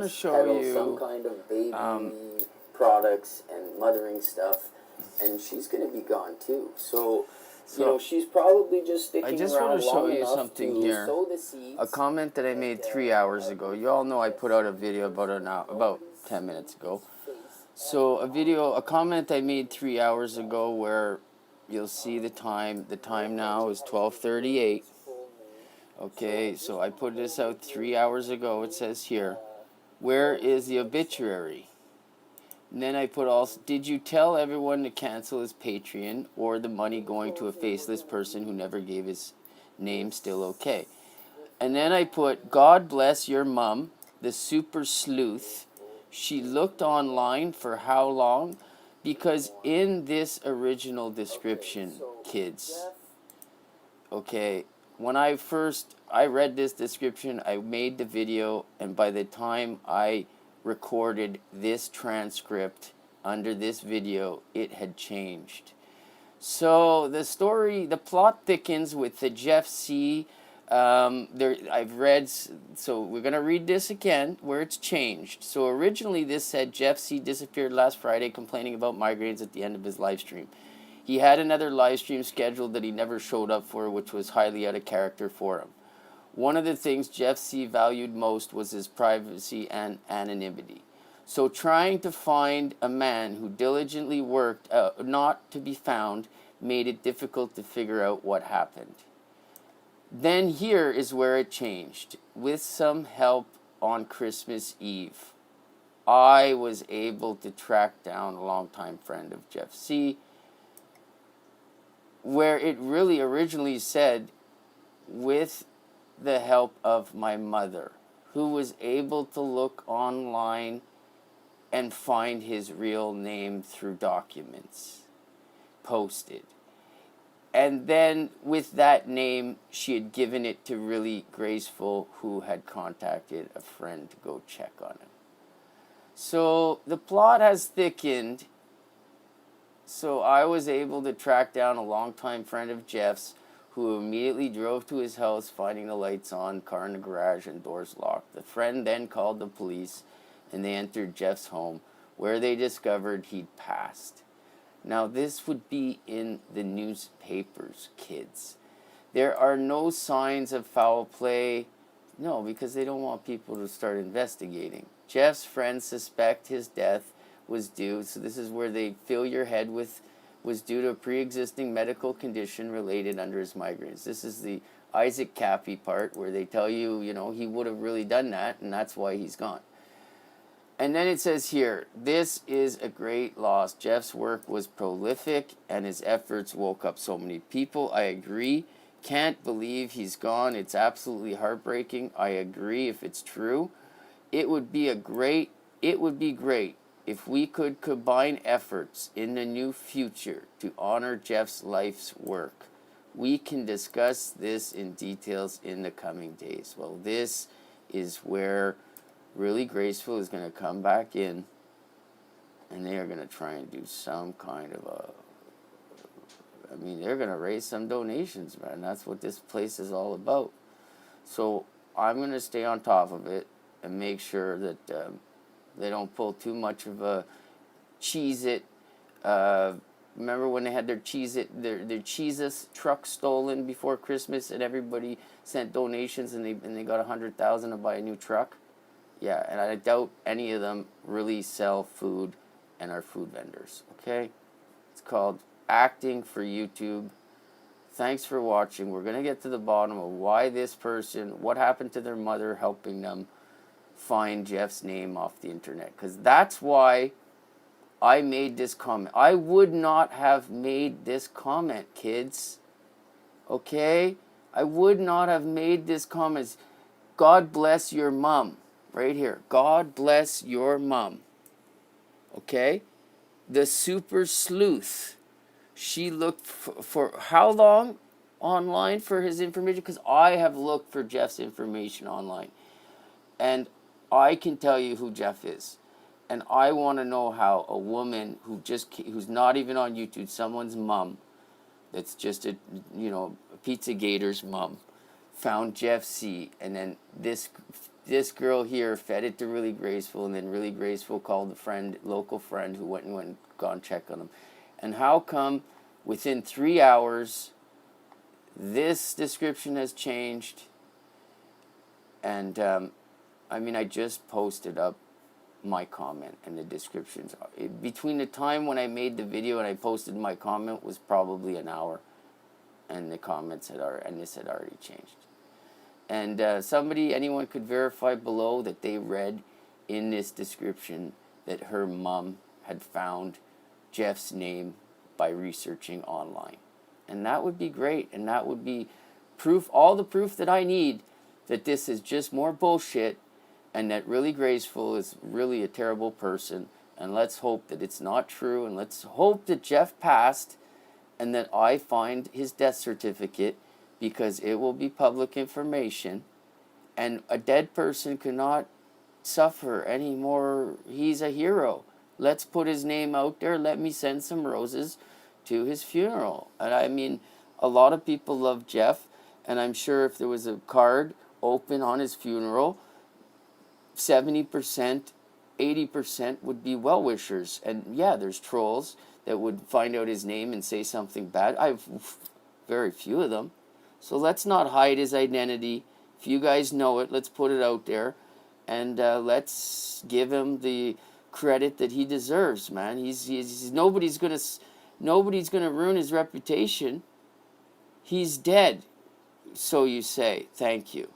to show you some kind of baby products and mothering stuff, and she's going to be gone too. So you know, she's probably just sticking I just around want to show long you enough something to here. sow the seeds. A comment that I made 3 hours ago. You all know I put out a video about 10 minutes ago. So a comment I made 3 hours ago where you'll see the time. The time now is 12:38. Okay, so I put this out 3 hours ago. It says here, where is the obituary? And then I put also, did you tell everyone to cancel his Patreon, or the money going to a faceless person who never gave his name still okay? And then I put, God bless your mum, the super sleuth. She looked online for how long? Because in this original description, kids, okay, when I read this description, I made the video, and by the time I recorded this transcript under this video, it had changed. So the plot thickens with the Jeff C. I've read, so we're going to read this again where it's changed. So originally this said Jeff C disappeared last Friday complaining about migraines at the end of his live stream. He had another live stream scheduled that he never showed up for, which was highly out of character for him. One of the things Jeff C valued most was his privacy and anonymity. So trying to find a man who diligently worked not to be found made it difficult to figure out what happened. Then here is where it changed. With some help on Christmas Eve, I was able to track down a longtime friend of Jeff C, where it really originally said, with the help of my mother, who was able to look online and find his real name through documents posted. And then with that name, she had given it to Really Graceful, who had contacted a friend to go check on him. So the plot has thickened. So I was able to track down a longtime friend of Jeff's, who immediately drove to his house, finding the lights on, car in the garage, and doors locked. The friend then called the police, and they entered Jeff's home, where they discovered he'd passed. Now, this would be in the newspapers, kids. There are no signs of foul play. No, because they don't want people to start investigating. Jeff's friends suspect his death was due, so this is where they fill your head with, was due to a pre-existing medical condition related under his migraines. This is the Isaac Cappy part where they tell you, you know, he would have really done that, and that's why he's gone. And then it says here, this is a great loss. Jeff's work was prolific, and his efforts woke up so many people. I agree. Can't believe he's gone. It's absolutely heartbreaking. I agree if it's true. It would be great if we could combine efforts in the new future to honor Jeff's life's work. We can discuss this in details in the coming days. Well, this is where Really Graceful is going to come back in, and they are going to try and do some kind of they're going to raise some donations, man. That's what this place is all about. So I'm going to stay on top of it and make sure that they don't pull too much of a Cheez-It. Remember when they had their Cheez-Its truck stolen before Christmas, and everybody sent donations, and they got 100,000 to buy a new truck? Yeah, and I doubt any of them really sell food and are food vendors, okay? It's called Acting for YouTube. Thanks for watching. We're going to get to the bottom of why this person, what happened to their mother helping them find Jeff's name off the internet. Because that's why I made this comment. I would not have made this comment, kids. Okay? I would not have made this comment. God bless your mom. Right here. God bless your mom. Okay? The super sleuth. She looked for how long online for his information? Because I have looked for Jeff's information online. And I can tell you who Jeff is. And I want to know how a woman who's not even on YouTube, someone's mom, that's just a Pizza Gator's mom, found Jeff C. And then this this girl here fed it to Really Graceful, and then Really Graceful called a friend, local friend, who went and gone check on him. And how come within 3 hours this description has changed? And I mean, I just posted up my comment, and the descriptions. Between the time when I made the video and I posted my comment was probably an hour, and the comments and this had already changed. And anyone could verify below that they read in this description that her mom had found Jeff's name by researching online. And that would be great, and that would be proof, all the proof that I need that this is just more bullshit, and that Really Graceful is really a terrible person. And let's hope that it's not true, and let's hope that Jeff passed and that I find his death certificate, because it will be public information, and a dead person cannot suffer anymore. He's a hero. Let's put his name out there. Let me send some roses to his funeral. And I mean, a lot of people love Jeff, and I'm sure if there was a card open on his funeral, 70%, 80% would be well-wishers. And yeah, there's trolls that would find out his name and say something bad. I've very few of them. So let's not hide his identity. If you guys know it, let's put it out there, and let's give him the credit that he deserves, man. He's nobody's gonna ruin his reputation. He's dead, so you say. Thank you.